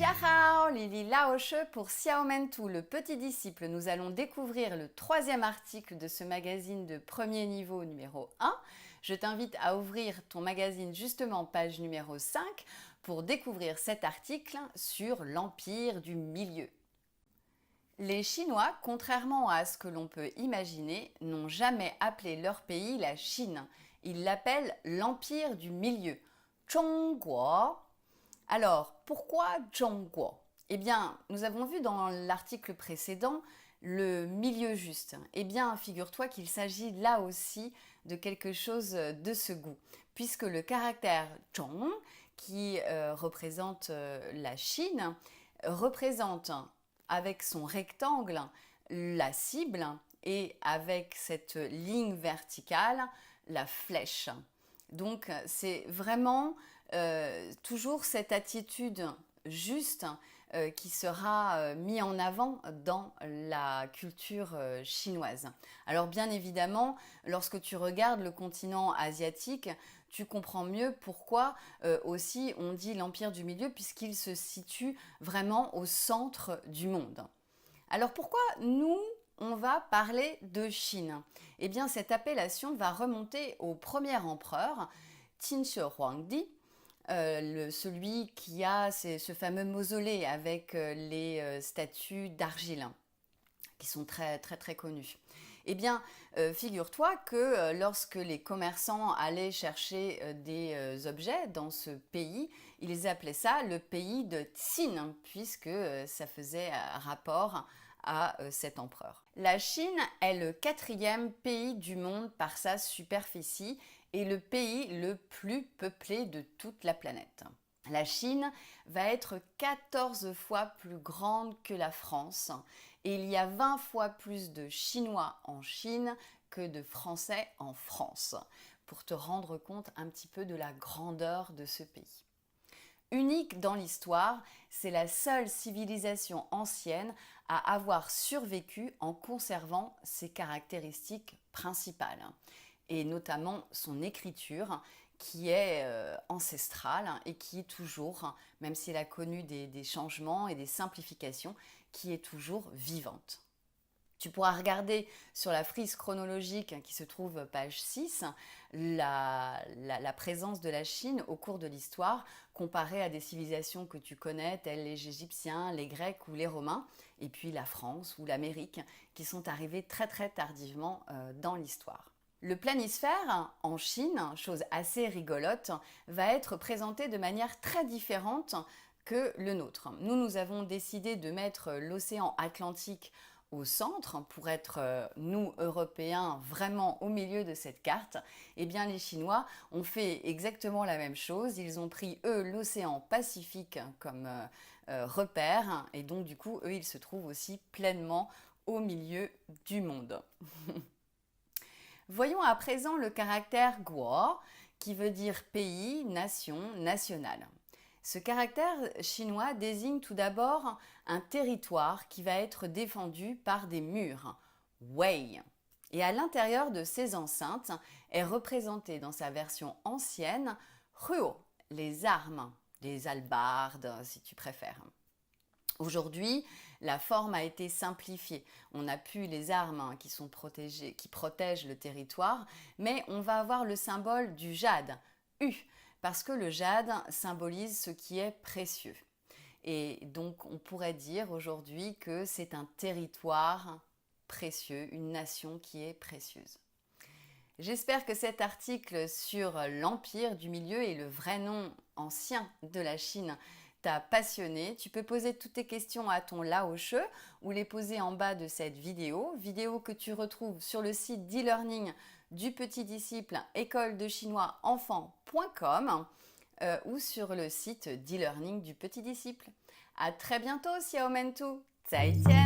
Tiahao, Lili Laoshe pour Xiaomentu, le petit disciple. Nous allons découvrir le troisième article de ce magazine de premier niveau numéro 1. Je t'invite à ouvrir ton magazine justement page numéro 5 pour découvrir cet article sur l'Empire du Milieu. Les Chinois, contrairement à ce que l'on peut imaginer, n'ont jamais appelé leur pays la Chine. Ils l'appellent l'Empire du Milieu, Zhongguo. Alors, pourquoi Zhongguo? Eh bien, nous avons vu dans l'article précédent le milieu juste. Eh bien, figure-toi qu'il s'agit là aussi de quelque chose de ce goût, puisque le caractère Zhong, qui représente la Chine, représente avec son rectangle la cible et avec cette ligne verticale la flèche. Donc c'est vraiment toujours cette attitude juste qui sera mise en avant dans la culture chinoise. Alors bien évidemment, lorsque tu regardes le continent asiatique, tu comprends mieux pourquoi aussi on dit l'Empire du Milieu, puisqu'il se situe vraiment au centre du monde. Alors pourquoi nous, on va parler de Chine? Eh bien, cette appellation va remonter au premier empereur, Qin Shi Huangdi, celui qui a ce fameux mausolée avec les statues d'argile, qui sont très connus. Eh bien, figure-toi que lorsque les commerçants allaient chercher des objets dans ce pays, ils appelaient ça le pays de Qin, puisque ça faisait rapport à cet empereur. La Chine est le 4e pays du monde par sa superficie et le pays le plus peuplé de toute la planète. La Chine va être 14 fois plus grande que la France et il y a 20 fois plus de Chinois en Chine que de Français en France, pour te rendre compte un petit peu de la grandeur de ce pays. Unique dans l'histoire, c'est la seule civilisation ancienne à avoir survécu en conservant ses caractéristiques principales, et notamment son écriture qui est ancestrale et qui est toujours, même si elle a connu des changements et des simplifications, qui est toujours vivante. Tu pourras regarder sur la frise chronologique qui se trouve page 6 la présence de la Chine au cours de l'histoire comparée à des civilisations que tu connais telles les Égyptiens, les Grecs ou les Romains, et puis la France ou l'Amérique qui sont arrivés très tardivement dans l'histoire. Le planisphère en Chine, chose assez rigolote, va être présenté de manière très différente que le nôtre. Nous avons décidé de mettre l'océan Atlantique au centre pour être, nous, Européens, vraiment au milieu de cette carte. Eh bien, les Chinois ont fait exactement la même chose. Ils ont pris, eux, l'océan Pacifique comme repère. Et donc, du coup, eux, ils se trouvent aussi pleinement au milieu du monde. Voyons à présent le caractère guo, qui veut dire pays, nation, national. Ce caractère chinois désigne tout d'abord un territoire qui va être défendu par des murs, wei. Et à l'intérieur de ces enceintes est représenté dans sa version ancienne ruo, les armes, les hallebardes si tu préfères. Aujourd'hui, la forme a été simplifiée. On n'a plus les armes qui sont protégées, qui protègent le territoire, mais on va avoir le symbole du jade, U, parce que le jade symbolise ce qui est précieux. Et donc, on pourrait dire aujourd'hui que c'est un territoire précieux, une nation qui est précieuse. J'espère que cet article sur l'Empire du Milieu et le vrai nom ancien de la Chine t'a passionné. Tu peux poser toutes tes questions à ton Laoshe ou les poser en bas de cette vidéo que tu retrouves sur le site d'e-learning du petit disciple écoledechinoisenfant.com ou sur le site d'e-learning du petit disciple. À très bientôt, Xiaomentu. 再见